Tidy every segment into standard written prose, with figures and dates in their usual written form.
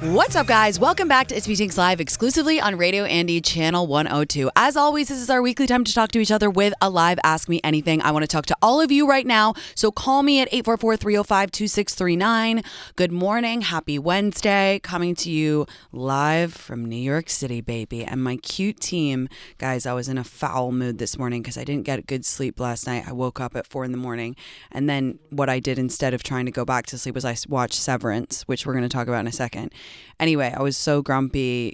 What's up, guys? Welcome back to Tinx Live, exclusively on Radio Andy Channel 102. As always, this is our weekly time to talk to each other with a live Ask Me Anything. I want to talk to all of you right now, so call me at 844-305-2639. Good morning. Happy Wednesday. Coming to you live from New York City, baby. And my cute team. Guys, I was in a foul mood this morning because I didn't get good sleep last night. I woke up at 4 a.m. And then what I did instead of trying to go back to sleep was I watched Severance, which we're going to talk about in a second. Anyway, I was so grumpy,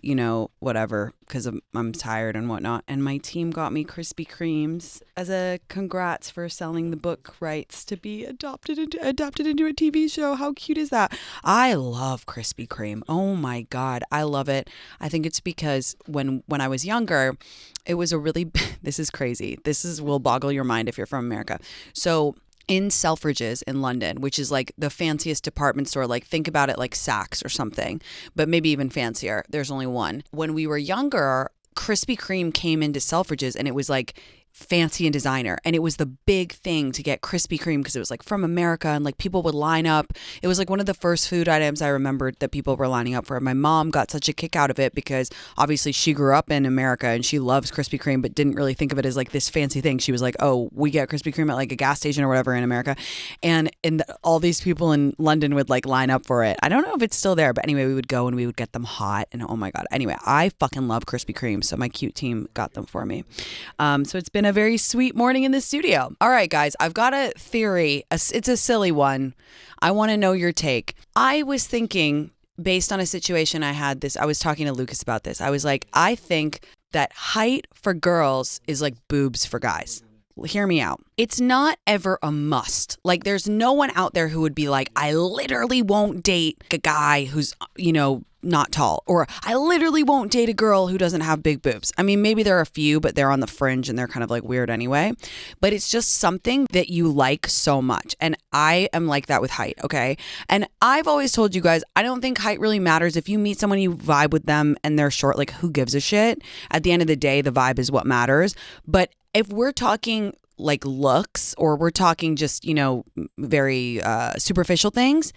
whatever, because I'm tired and whatnot. And my team got me Krispy Kremes as a congrats for selling the book rights to be adapted into a TV show. How cute is that? I love Krispy Kreme. Oh my God, I love it. I think it's because when I was younger, it was this is crazy. Will boggle your mind if you're from America. So in Selfridges in London, which is like the fanciest department store, like think about it like Saks or something, but maybe even fancier. There's only one. When we were younger, Krispy Kreme came into Selfridges and it was like fancy and designer, and it was the big thing to get Krispy Kreme because it was like from America, and like people would line up. It was like one of the first food items I remembered that people were lining up for. My mom got such a kick out of it because obviously she grew up in America and she loves Krispy Kreme, but didn't really think of it as like this fancy thing. She was like, oh, we get Krispy Kreme at like a gas station or whatever in America, and all these people in London would like line up for it. I don't know if it's still there, but anyway, we would go and we would get them hot, and oh my God. Anyway, I fucking love Krispy Kreme, so my cute team got them for me. So it's been a very sweet morning in the studio. All right, guys, I've got a theory. It's a silly one. I want to know your take. I was thinking, based on a situation I was talking to Lucas about this. I was like, I think that height for girls is like boobs for guys. Hear me out. It's not ever a must. Like, there's no one out there who would be like, I literally won't date a guy who's, not tall, or I literally won't date a girl who doesn't have big boobs. I mean, maybe there are a few, but they're on the fringe and they're kind of like weird anyway. But it's just something that you like so much. And I am like that with height, okay? And I've always told you guys, I don't think height really matters. If you meet someone, you vibe with them and they're short, like who gives a shit? At the end of the day, the vibe is what matters. But if we're talking like looks, or we're talking just, very superficial things,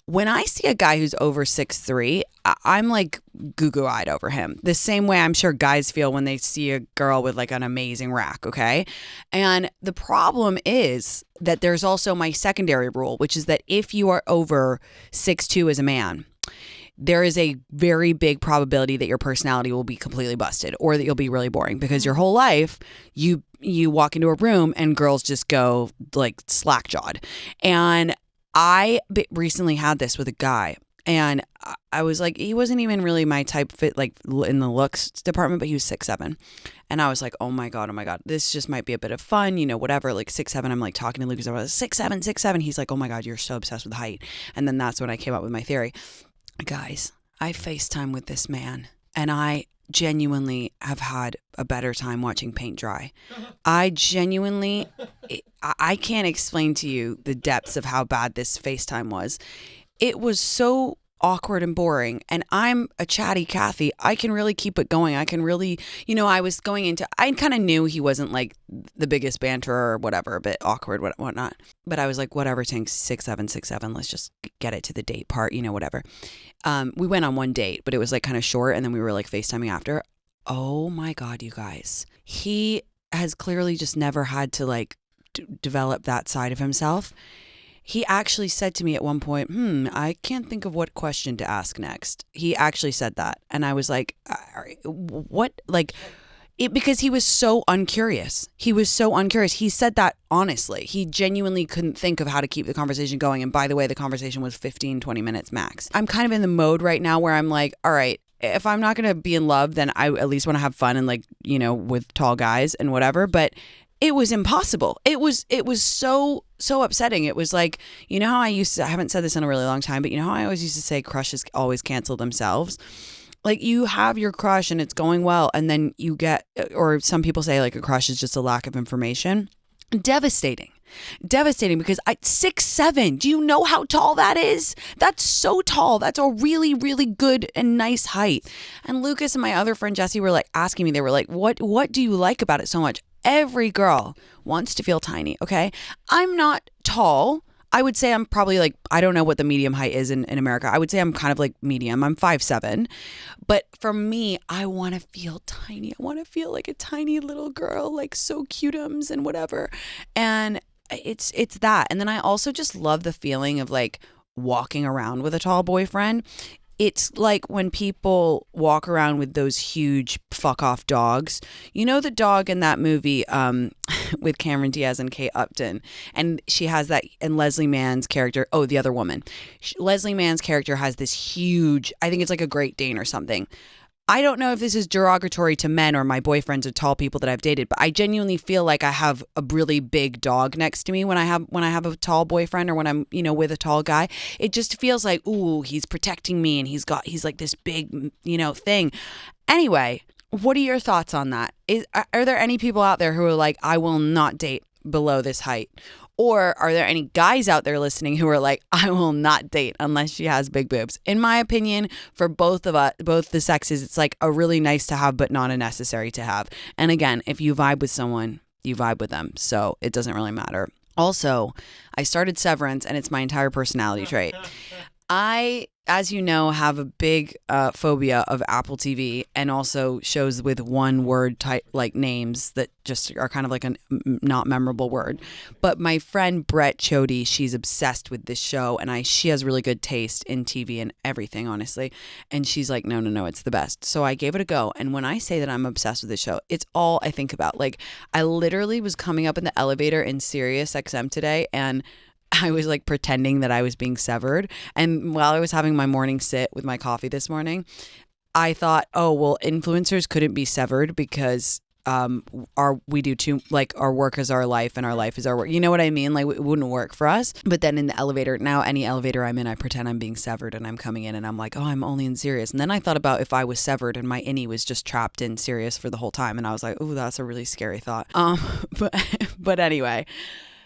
when I see a guy who's over 6'3", I'm like goo-goo eyed over him. The same way I'm sure guys feel when they see a girl with like an amazing rack, okay? And the problem is that there's also my secondary rule, which is that if you are over 6'2" as a man, there is a very big probability that your personality will be completely busted, or that you'll be really boring, because your whole life you walk into a room and girls just go like slack-jawed. And I recently had this with a guy, and I was like, he wasn't even really my type fit, like in the looks department, but he was 6'7". And I was like, oh my God, this just might be a bit of fun, whatever, like 6'7". I'm like talking to Lucas about 6'7". He's like, oh my God, you're so obsessed with height. And then that's when I came up with my theory. Guys, I FaceTime with this man, and I genuinely have had a better time watching paint dry. I can't explain to you the depths of how bad this FaceTime was. It was so awkward and boring, and I'm a chatty Kathy. I can really keep it going. I can really, I kind of knew he wasn't like the biggest banterer or whatever, a bit awkward, whatnot. But I was like, whatever, Tinx, 6'7", let's just get it to the date part, whatever. We went on one date, but it was like kind of short, and then we were like FaceTiming after. Oh my God, you guys. He has clearly just never had to like develop that side of himself. He actually said to me at one point, I can't think of what question to ask next. He actually said that. And I was like, what? Like, because he was so uncurious. He said that honestly. He genuinely couldn't think of how to keep the conversation going. And by the way, the conversation was 15, 20 minutes max. I'm kind of in the mode right now where I'm like, all right, if I'm not going to be in love, then I at least want to have fun and like, with tall guys and whatever. But it was impossible. It was so upsetting. It was like, how I haven't said this in a really long time, but how I always used to say crushes always cancel themselves. Like, you have your crush and it's going well, and then you get, or some people say like a crush is just a lack of information. Devastating because 6'7". Do you know how tall that is? That's so tall. That's a really, really good and nice height. And Lucas and my other friend Jesse were like asking me, they were like, what do you like about it so much? Every girl wants to feel tiny, okay? I'm not tall. I would say I'm probably like, I don't know what the medium height is in America. I would say I'm kind of like medium. I'm 5'7". But for me, I want to feel tiny. I want to feel like a tiny little girl, like so cuteums and whatever. And it's that. And then I also just love the feeling of like walking around with a tall boyfriend. It's like when people walk around with those huge fuck off dogs. You know the dog in that movie with Cameron Diaz and Kate Upton, and she has that, and Leslie Mann's character, the other woman. Leslie Mann's character has this huge, I think it's like a Great Dane or something. I don't know if this is derogatory to men or my boyfriends or tall people that I've dated, but I genuinely feel like I have a really big dog next to me when I have a tall boyfriend or when I'm, with a tall guy. It just feels like, ooh, he's protecting me and he's like this big, thing. Anyway, what are your thoughts on that? Are there any people out there who are like, I will not date below this height? Or are there any guys out there listening who are like, I will not date unless she has big boobs? In my opinion, for both of us, both the sexes, it's like a really nice to have, but not a necessary to have. And again, if you vibe with someone, you vibe with them. So it doesn't really matter. Also, I started Severance and it's my entire personality trait. I, as you know, have a big phobia of Apple TV and also shows with one word type like names that just are kind of like a not memorable word. But my friend Brett Chody, she's obsessed with this show and she has really good taste in TV and everything, honestly. And she's like, no, it's the best. So I gave it a go. And when I say that I'm obsessed with this show, it's all I think about. Like I literally was coming up in the elevator in Sirius XM today and I was like pretending that I was being severed. And while I was having my morning sit with my coffee this morning, I thought, oh, well, influencers couldn't be severed because we do too, like our work is our life and our life is our work. You know what I mean? Like it wouldn't work for us. But then in the elevator, now any elevator I'm in, I pretend I'm being severed and I'm coming in and I'm like, oh, I'm only in Sirius. And then I thought about if I was severed and my innie was just trapped in Sirius for the whole time. And I was like, oh, that's a really scary thought. But anyway.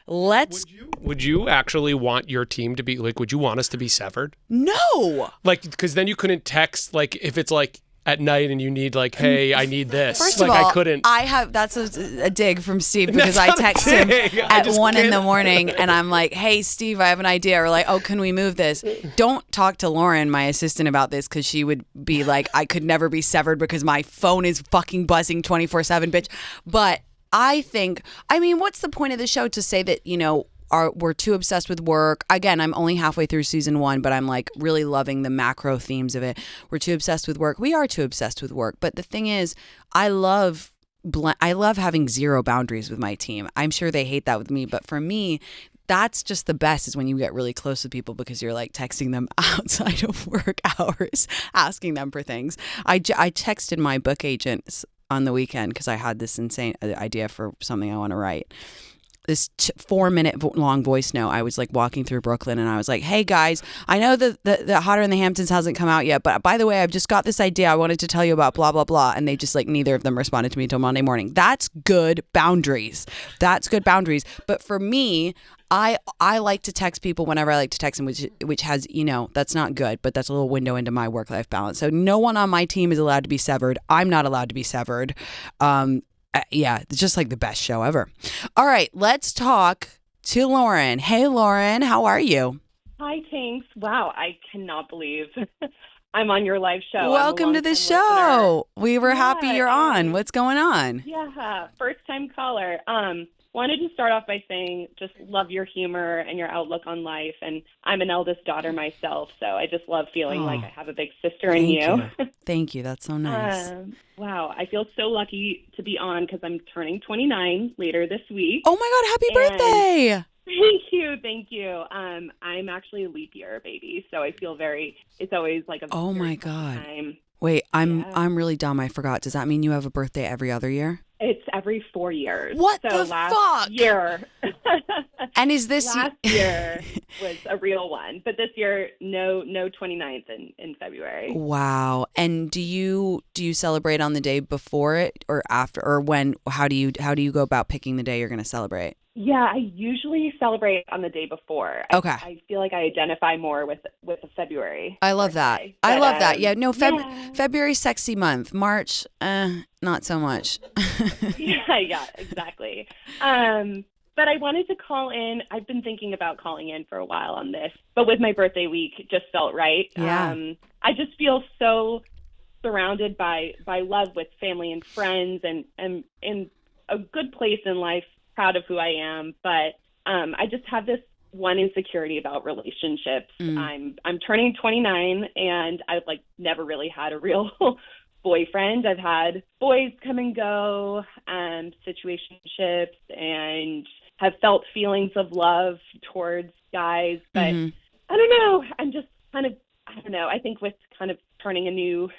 Would you actually want your team to be like, would you want us to be severed? No. Like, because then you couldn't text, like, if it's like at night and you need like, hey, I need this. First like, of all, I couldn't. That's a dig from Steve because I text him at 1 a.m. and I'm like, hey, Steve, I have an idea. Or like, oh, can we move this? Don't talk to Lauren, my assistant, about this because she would be like, I could never be severed because my phone is fucking buzzing 24/7, bitch. But what's the point of the show to say that, we're too obsessed with work? Again, I'm only halfway through season 1, but I'm like really loving the macro themes of it. We're too obsessed with work. We are too obsessed with work. But the thing is, I love having zero boundaries with my team. I'm sure they hate that with me, but for me, that's just the best is when you get really close with people because you're like texting them outside of work hours, asking them for things. I texted my book agent on the weekend because I had this insane idea for something I want to write. This 4-minute long voice note. I was like walking through Brooklyn and I was like, hey guys, I know that the Hotter in the Hamptons hasn't come out yet, but by the way, I've just got this idea I wanted to tell you about blah, blah, blah. And they just like, neither of them responded to me until Monday morning. That's good boundaries. But for me, I like to text people whenever I like to text them, which has, that's not good, but that's a little window into my work-life balance. So no one on my team is allowed to be severed. I'm not allowed to be severed. Yeah, it's just like the best show ever. All right, let's talk to Lauren. Hey, Lauren, how are you? Hi, Tinx. Wow, I cannot believe I'm on your live show. Welcome to the show. Listener. We were happy you're on. What's going on? Yeah, first-time caller. Wanted to start off by saying just love your humor and your outlook on life. And I'm an eldest daughter myself, so I just love feeling like I have a big sister in you. Thank you. That's so nice. Wow. I feel so lucky to be on because I'm turning 29 later this week. Oh, my God. Happy birthday. Thank you. I'm actually a leap year baby, so I feel it's always like a oh my God. time. Wait, I'm really dumb. I forgot. Does that mean you have a birthday every other year? It's every 4 years. What so the last fuck? Year. And is this last year was a real one, but this year no 29th in February. Wow. And do you celebrate on the day before it or after or when? How do you go about picking the day you're going to celebrate? Yeah, I usually celebrate on the day before. Okay. I feel like I identify more with the February. I love birthday. that. I love that. Yeah, no, February's sexy month. March, not so much. yeah, exactly. But I wanted to call in. I've been thinking about calling in for a while on this, but with my birthday week, it just felt right. Yeah. I just feel so surrounded by love with family and friends, and in a good place in life, proud of who I am. But I just have this one insecurity about relationships. I'm turning 29, and I've like never really had a real boyfriend. I've had boys come and go, situationships, and have felt feelings of love towards guys. But I don't know. I'm just kind of, I don't know. I think with kind of turning a new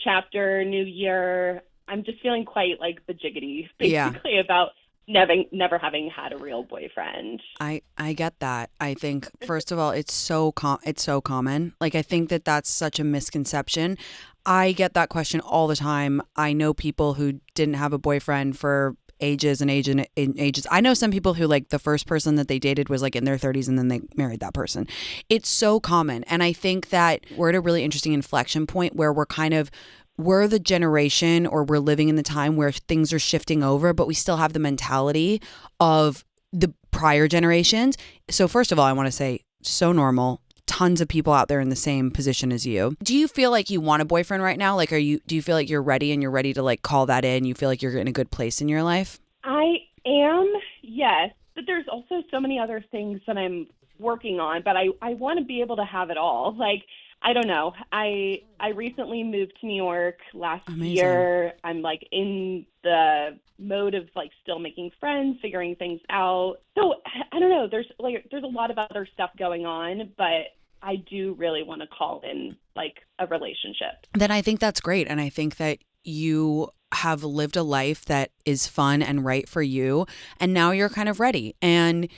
chapter, new year, I'm just feeling quite like the jiggity, basically, about never having had a real boyfriend. I get that. I think, first of all, it's so common. Like, I think that that's such a misconception. I get that question all the time. I know people who didn't have a boyfriend for ages and ages. I know some people who, like, the first person that they dated was like in their 30s and then they married that person. It's so common. And I think that we're at a really interesting inflection point where we're the generation, or we're living in the time where things are shifting over, but we still have the mentality of the prior generations. So first of all, I want to say, so normal. Tons of people out there in the same position as you. Do you feel like you want a boyfriend right now? Like, do you feel like you're ready and you're ready to like call that in? You feel like you're in a good place in your life? I am, yes. But there's also so many other things that I'm working on, but I want to be able to have it all. Like, I don't know. I recently moved to New York last year. I'm like in the mode of like still making friends, figuring things out. So I don't know. There's a lot of other stuff going on, but I do really want to call in like a relationship. Then I think that's great. And I think that you have lived a life that is fun and right for you. And now you're kind of ready. And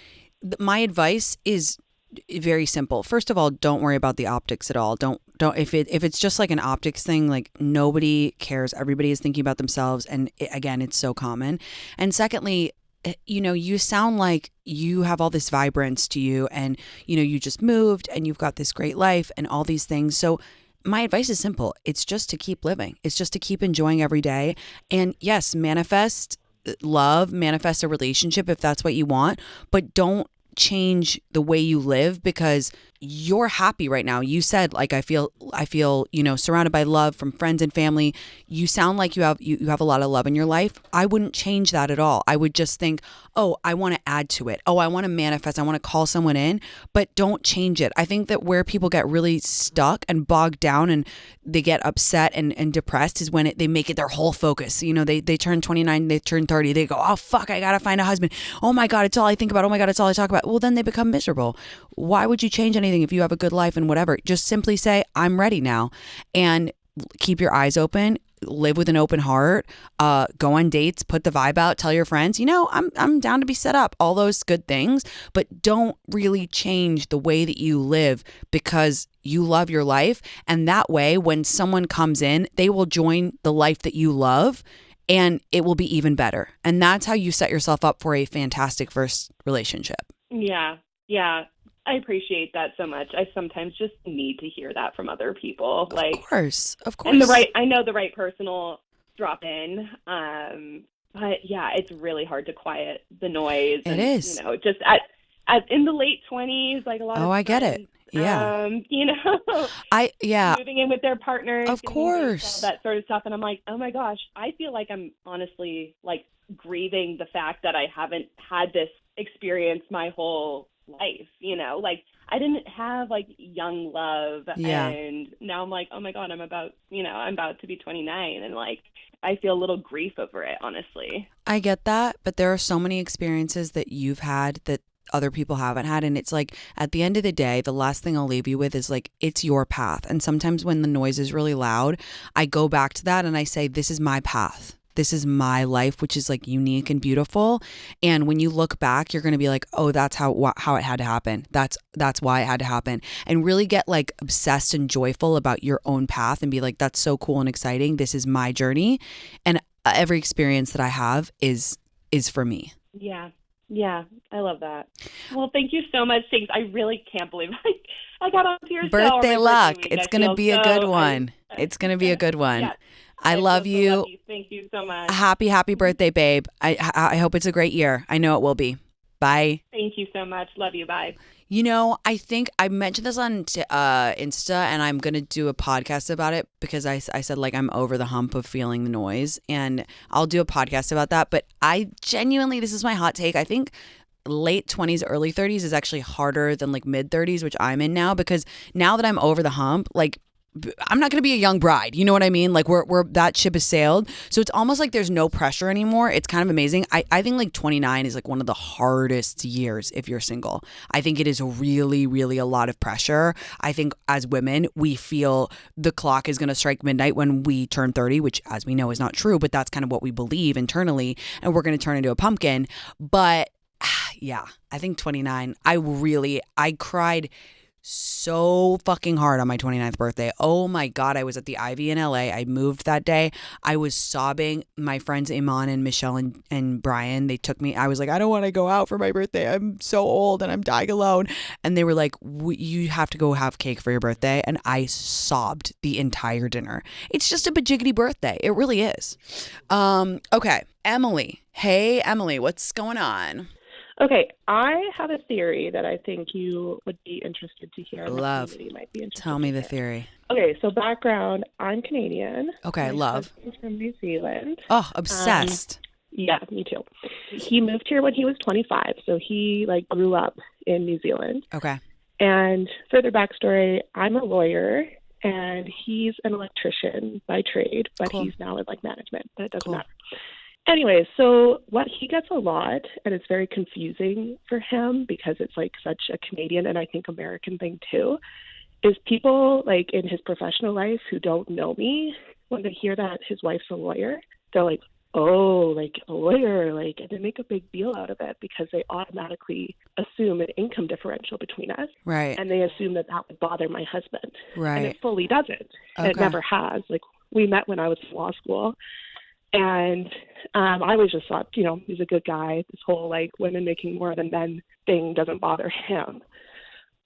my advice is very simple. First of all, don't worry about the optics at all. Don't if it's just like an optics thing, like nobody cares. Everybody is thinking about themselves, and again, it's so common. And secondly, you sound like you have all this vibrance to you, and you just moved and you've got this great life and all these things. So my advice is simple. It's just to keep living. It's just to keep enjoying every day. And yes, manifest love, manifest a relationship if that's what you want, but don't change the way you live because you're happy right now. You said, like, I feel, surrounded by love from friends and family. You sound like you have a lot of love in your life. I wouldn't change that at all. I would just think, oh, I want to add to it. Oh, I want to manifest. I want to call someone in, but don't change it. I think that where people get really stuck and bogged down and they get upset and depressed is when they make it their whole focus. They turn 29, they turn 30, they go, oh, fuck, I got to find a husband. Oh my God, it's all I think about. Oh my God, it's all I talk about. Well, then they become miserable. Why would you change anything if you have a good life and whatever? Just simply say, I'm ready now, and keep your eyes open. Live with an open heart, go on dates, put the vibe out, tell your friends, I'm down to be set up, all those good things, but don't really change the way that you live because you love your life. And that way, when someone comes in, they will join the life that you love and it will be even better. And that's how you set yourself up for a fantastic first relationship. Yeah. I appreciate that so much. I sometimes just need to hear that from other people. Like, of course. And I know the right person will drop in. But yeah, it's really hard to quiet the noise. It is. Just in the late 20s, like a lot of I get it. Yeah. moving in with their partners. Of course. All that sort of stuff. And I'm like, oh my gosh, I feel like I'm honestly like grieving the fact that I haven't had this experience my whole life, like I didn't have like young love, and now I'm like, oh my God, I'm about to be 29, and like I feel a little grief over it, honestly. I get that, but there are so many experiences that you've had that other people haven't had, and it's like at the end of the day, the last thing I'll leave you with is like, it's your path. And sometimes when the noise is really loud, I go back to that and I say, this is my path. This is my life, which is like unique and beautiful. And when you look back, you're going to be like, oh, that's how it had to happen. That's why it had to happen. And really get like obsessed and joyful about your own path and be like, that's so cool and exciting. This is my journey. And every experience that I have is for me. Yeah. I love that. Well, thank you so much. Tinx. I really can't believe I got onto your birthday show. Luck. It's going to be a good one. It's going to be a good one. Yeah. I love so you. lucky. Thank you so much. Happy birthday, babe. I hope it's a great year. I know it will be. Bye. Thank you so much. Love you. Bye. You know, I think I mentioned this on Insta, and I'm going to do a podcast about it because I said, like, I'm over the hump of feeling the noise, and I'll do a podcast about that. But I genuinely, this is my hot take. I think late 20s, early 30s is actually harder than like mid 30s, which I'm in now, because now that I'm over the hump, like, I'm not going to be a young bride. You know what I mean? Like we're that ship has sailed. So it's almost like there's no pressure anymore. It's kind of amazing. I think like 29 is like one of the hardest years if you're single. I think it is really, really a lot of pressure. I think as women, we feel the clock is going to strike midnight when we turn 30, which as we know is not true, but that's kind of what we believe internally. And we're going to turn into a pumpkin. But yeah, I think 29, I cried so fucking hard on my 29th birthday. Oh my God, I was at the Ivy in LA. I moved that day. I was sobbing. My friends Iman and Michelle and Brian, they took me. I was like, I don't want to go out for my birthday. I'm so old and I'm dying alone. And they were like, you have to go have cake for your birthday. And I sobbed the entire dinner. It's just a bajiggity birthday. It really is. Okay, Emily. Hey, Emily, what's going on? Okay, I have a theory that I think you would be interested to hear. Love. Might be interested Tell me the theory. Okay, so background, I'm Canadian. Okay, My love. husband's from New Zealand. Oh, obsessed. Yeah, me too. He moved here when he was 25, so he like grew up in New Zealand. Okay. And further backstory, I'm a lawyer and he's an electrician by trade, but Cool. he's now in like management, but it doesn't Cool. matter. Anyway, so what he gets a lot, and it's very confusing for him because it's like such a Canadian and I think American thing too, is people like in his professional life who don't know me, when they hear that his wife's a lawyer, they're like, oh, like a lawyer, like, and they make a big deal out of it because they automatically assume an income differential between us. Right. And they assume that that would bother my husband. Right. And it fully doesn't. And it Okay. never has. Like, we met when I was in law school. And I always just thought, you know, he's a good guy. This whole, like, women making more than men thing doesn't bother him.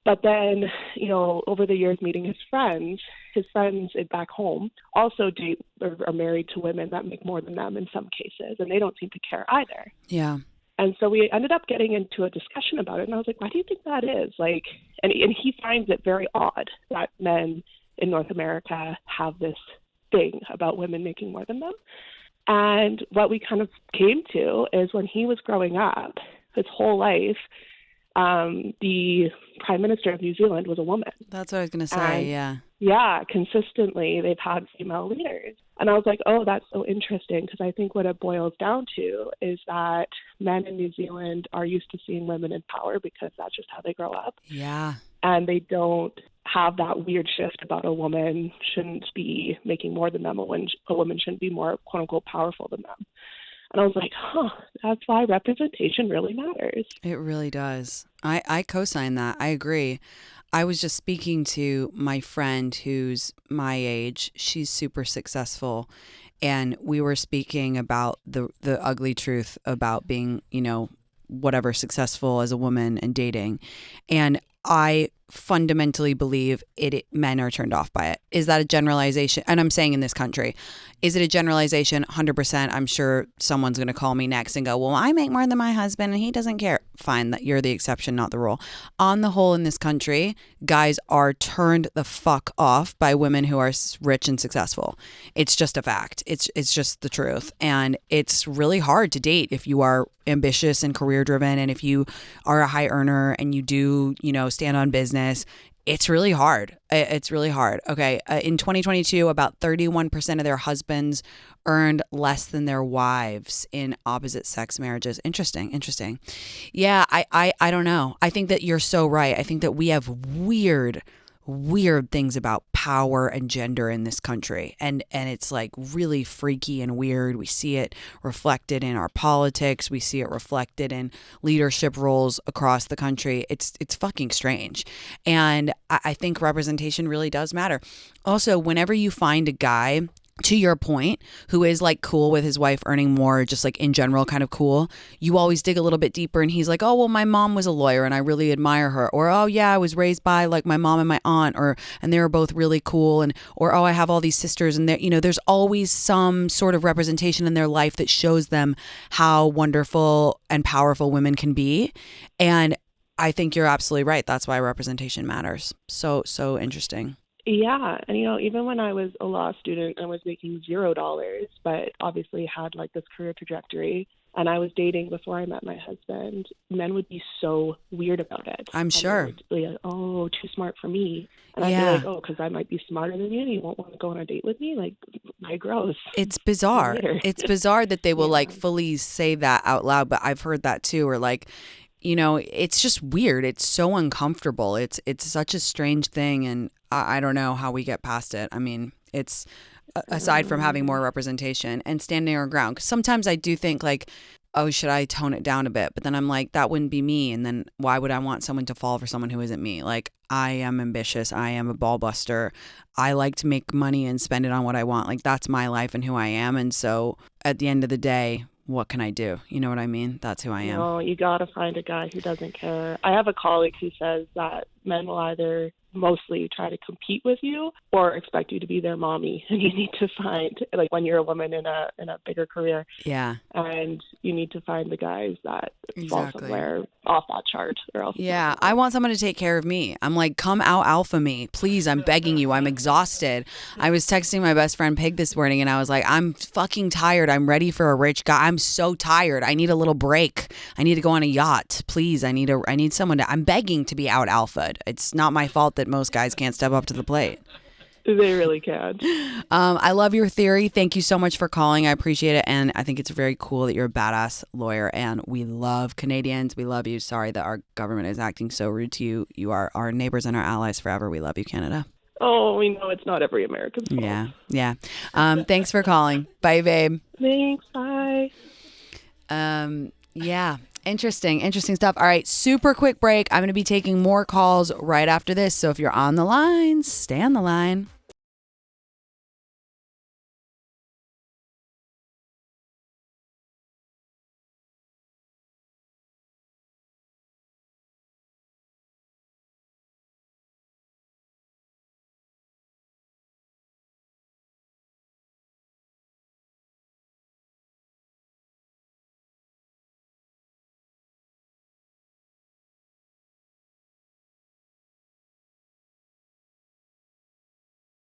But then, you know, over the years meeting his friends back home also date or are married to women that make more than them in some cases, and they don't seem to care either. Yeah. And so we ended up getting into a discussion about it, and I was like, why do you think that is? Like, and he finds it very odd that men in North America have this thing about women making more than them. And what we kind of came to is when he was growing up, his whole life, the Prime Minister of New Zealand was a woman. That's what I was going to say, yeah. Yeah, consistently they've had female leaders. And I was like, oh, that's so interesting, because I think what it boils down to is that men in New Zealand are used to seeing women in power because that's just how they grow up. Yeah. And they don't have that weird shift about a woman shouldn't be making more than them, a woman shouldn't be more, quote unquote, powerful than them. And I was like, that's why representation really matters. It really does. I co-sign that. I agree. I was just speaking to my friend who's my age. She's super successful. And we were speaking about the ugly truth about being, you know, whatever, successful as a woman and dating. And I fundamentally believe men are turned off by it. Is that a generalization? And I'm saying in this country, is it a generalization? 100%. I'm sure someone's going to call me next and go, well, I make more than my husband and he doesn't care. Fine, that you're the exception, not the rule. On the whole, in this country, guys are turned the fuck off by women who are rich and successful. It's just a fact. It's just the truth. And it's really hard to date if you are ambitious and career driven, and if you are a high earner and you do, you know, stand on business. It's really hard. It's really hard. Okay. In 2022, about 31% of their husbands earned less than their wives in opposite sex marriages. Interesting. Yeah. I don't know. I think that you're so right. I think that we have weird things about power and gender in this country, and it's like really freaky and weird. We see it reflected in our politics, we see it reflected in leadership roles across the country. It's fucking strange, and I think representation really does matter. Also, whenever you find a guy to your point, who is like cool with his wife earning more, just like in general kind of cool, you always dig a little bit deeper and he's like, oh, well, my mom was a lawyer and I really admire her. Or, oh yeah, I was raised by like my mom and my aunt, and they were both really cool. Or, oh, I have all these sisters, and there's always some sort of representation in their life that shows them how wonderful and powerful women can be. And I think you're absolutely right. That's why representation matters. So interesting. Yeah. And, even when I was a law student, I was making $0, but obviously had like this career trajectory. And I was dating before I met my husband. Men would be so weird about it. I'm sure. And they would be like, oh, too smart for me. And I'd be like, oh, because I might be smarter than you and you won't want to go on a date with me? Like, my gross. It's bizarre. It's bizarre that they will like fully say that out loud. But I've heard that too. Or like, it's just weird. It's so uncomfortable. It's such a strange thing. And I don't know how we get past it. I mean, it's aside from having more representation and standing our ground. 'Cause sometimes I do think like, oh, should I tone it down a bit? But then I'm like, that wouldn't be me. And then why would I want someone to fall for someone who isn't me? Like, I am ambitious. I am a ball buster. I like to make money and spend it on what I want. Like, that's my life and who I am. And so at the end of the day, what can I do? You know what I mean? That's who I am. No, you got to find a guy who doesn't care. I have a colleague who says that men will either mostly try to compete with you or expect you to be their mommy, and you need to find, like, when you're a woman in a bigger career, and you need to find the guys that fall somewhere off that chart, or else I want someone to take care of me. I'm like, come out alpha me, please. I'm begging you. I'm exhausted. I was texting my best friend Pig this morning and I was like, I'm fucking tired. I'm ready for a rich guy. I'm so tired. I need a little break. I need to go on a yacht, please. I need someone to, I'm begging to be out alphaed. It's not my fault that most guys can't step up to the plate. They really can. I love your theory. Thank you so much for calling. I appreciate it. And I think it's very cool that you're a badass lawyer. And we love Canadians. We love you. Sorry that our government is acting so rude to you. You are our neighbors and our allies forever. We love you, Canada. Oh, we know it's not every American's fault. Yeah. Thanks for calling. Bye, babe. Thanks. Bye. Yeah. Interesting stuff. All right, super quick break. I'm going to be taking more calls right after this. So if you're on the line, stay on the line.